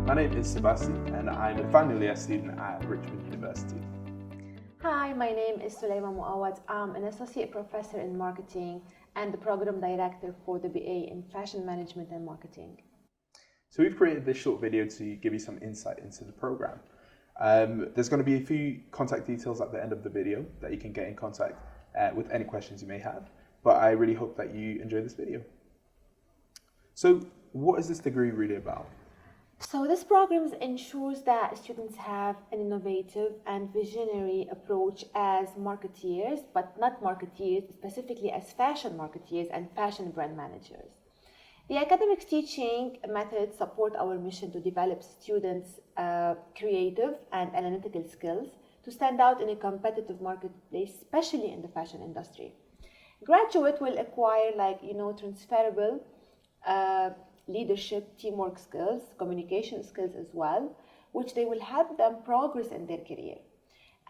My name is Sebastian and I'm a final year student at Richmond University. Hi, my name is Soulaima Mouawad. I'm an associate professor in marketing and the program director for the BA in fashion management and marketing. So we've created this short video to give you some insight into the program. There's going to be a few contact details at the end of the video that you can get in contact with any questions you may have, but I really hope that you enjoy this video. So what is this degree really about? So this program ensures that students have an innovative and visionary approach as marketeers, but not marketeers, specifically as fashion marketeers and fashion brand managers. The academic teaching methods support our mission to develop students' creative and analytical skills to stand out in a competitive marketplace, especially in the fashion industry. Graduate will acquire transferable leadership, teamwork skills, communication skills as well, which they will help them progress in their career.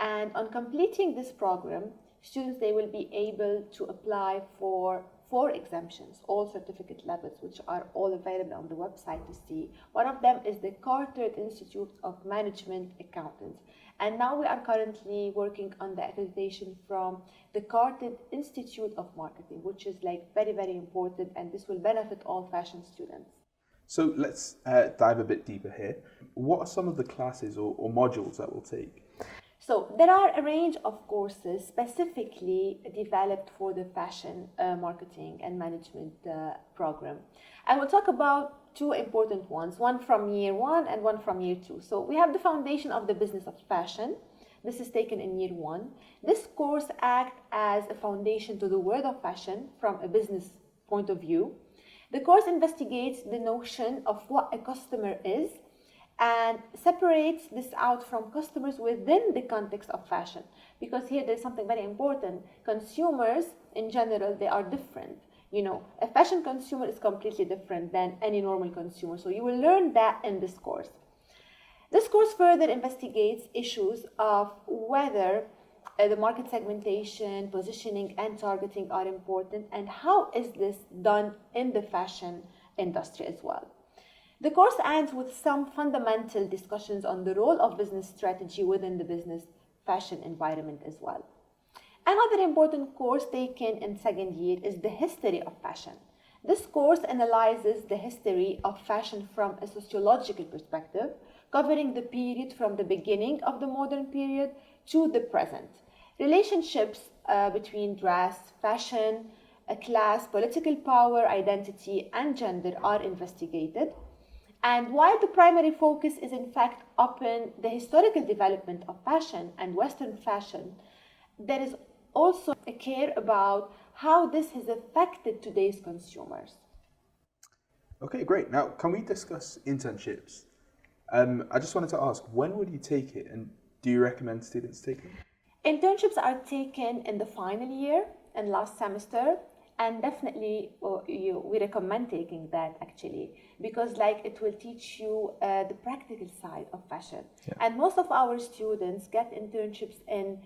And on completing this program, students, they will be able to apply for 4 exemptions, all certificate levels, which are all available on the website to see. One of them is the Carter Institute of Management Accountants. And now we are currently working on the accreditation from the Carter Institute of Marketing, which is very, very important, and this will benefit all fashion students. So let's dive a bit deeper here. What are some of the classes or modules that we'll take? So there are a range of courses specifically developed for the fashion marketing and management program. I will talk about 2 important ones, one from year 1 and one from year 2. So we have the foundation of the business of fashion. This is taken in year 1. This course acts as a foundation to the world of fashion from a business point of view. The course investigates the notion of what a customer is and separates this out from customers within the context of fashion. Because here there's something very important. Consumers, in general, they are different. A fashion consumer is completely different than any normal consumer. So you will learn that in this course. This course further investigates issues of whether the market segmentation, positioning, and targeting are important, and how is this done in the fashion industry as well. The course ends with some fundamental discussions on the role of business strategy within the business fashion environment as well. Another important course taken in second year is the history of fashion. This course analyzes the history of fashion from a sociological perspective, covering the period from the beginning of the modern period to the present. Relationships between dress, fashion, class, political power, identity, and gender are investigated. And while the primary focus is in fact upon the historical development of fashion and Western fashion, there is also a care about how this has affected today's consumers. Okay, great. Now, can we discuss internships? I just wanted to ask, when would you take it, and do you recommend students take it? Internships are taken in the final year and last semester, and definitely we recommend taking that actually, because it will teach you the practical side of fashion. Yeah. And most of our students get internships in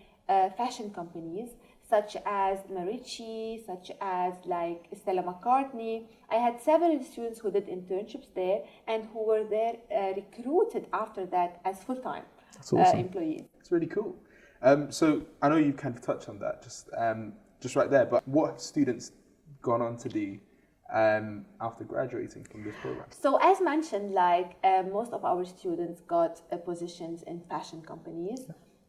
fashion companies such as Marucci, such as Stella McCartney. I had several students who did internships there and who were there recruited after that as full-time employees. It's really cool. So I know you kind of touched on that just right there, but what have students gone on to do after graduating from this program? So as mentioned, most of our students got positions in fashion companies.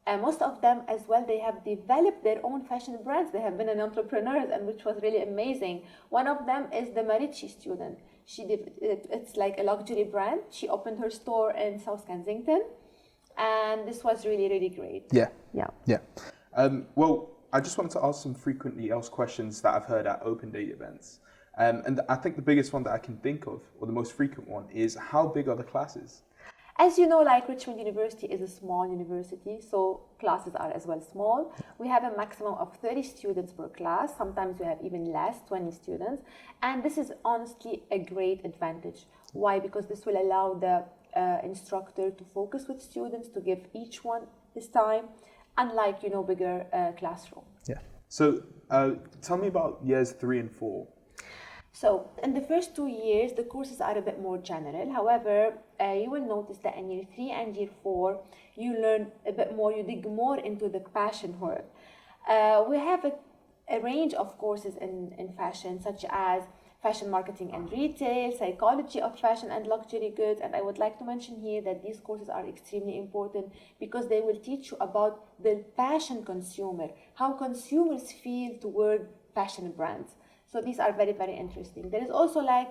And most of them as well, they have developed their own fashion brands. They have been an entrepreneurs, and which was really amazing. One of them is the Marucci student. It's like a luxury brand. She opened her store in South Kensington, and this was really, really great. Yeah. Well, I just wanted to ask some frequently asked questions that I've heard at open day events. And I think the biggest one that I can think of, or the most frequent one, is how big are the classes? As you know, Richmond University is a small university, so classes are as well small. We have a maximum of 30 students per class. Sometimes we have even less, 20 students. And this is honestly a great advantage. Why? Because this will allow the instructor to focus with students, to give each one his time, unlike, bigger classroom. Yeah. So tell me about years 3 and 4. So in the first 2 years, the courses are a bit more general. However, you will notice that in year 3 and year 4, you learn a bit more, you dig more into the passion work. We have a range of courses in fashion, such as fashion marketing and retail, psychology of fashion and luxury goods. And I would like to mention here that these courses are extremely important because they will teach you about the fashion consumer, how consumers feel toward fashion brands. So these are very, very interesting. There is also like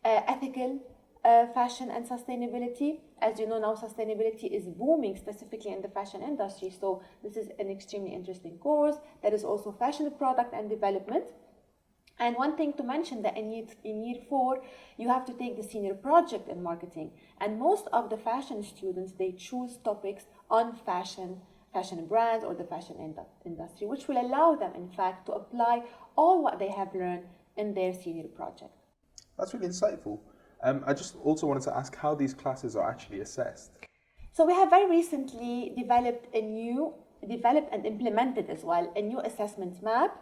ethical fashion and sustainability. As you know now, sustainability is booming, specifically in the fashion industry. So this is an extremely interesting course. There is also fashion product and development. And one thing to mention that in year 4, you have to take the senior project in marketing. And most of the fashion students, they choose topics on fashion brands or the fashion industry, which will allow them, in fact, to apply all what they have learned in their senior project. That's really insightful. I just also wanted to ask how these classes are actually assessed. So we have very recently developed and implemented as well a new assessment map,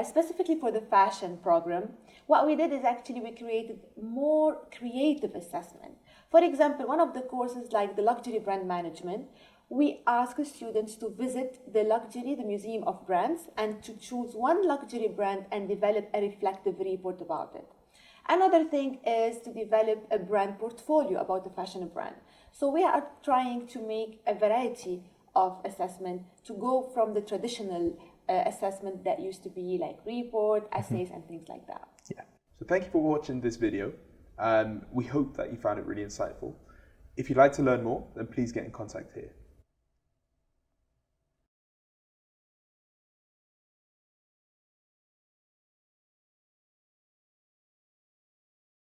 specifically for the fashion program. What we did is actually we created more creative assessment. For example, one of the courses like the luxury brand management, we ask students to visit the museum of brands, and to choose one luxury brand and develop a reflective report about it. Another thing is to develop a brand portfolio about the fashion brand. So we are trying to make a variety of assessment to go from the traditional assessment that used to be like report, essays, and things like that. Yeah. So thank you for watching this video. We hope that you found it really insightful. If you'd like to learn more, then please get in contact here.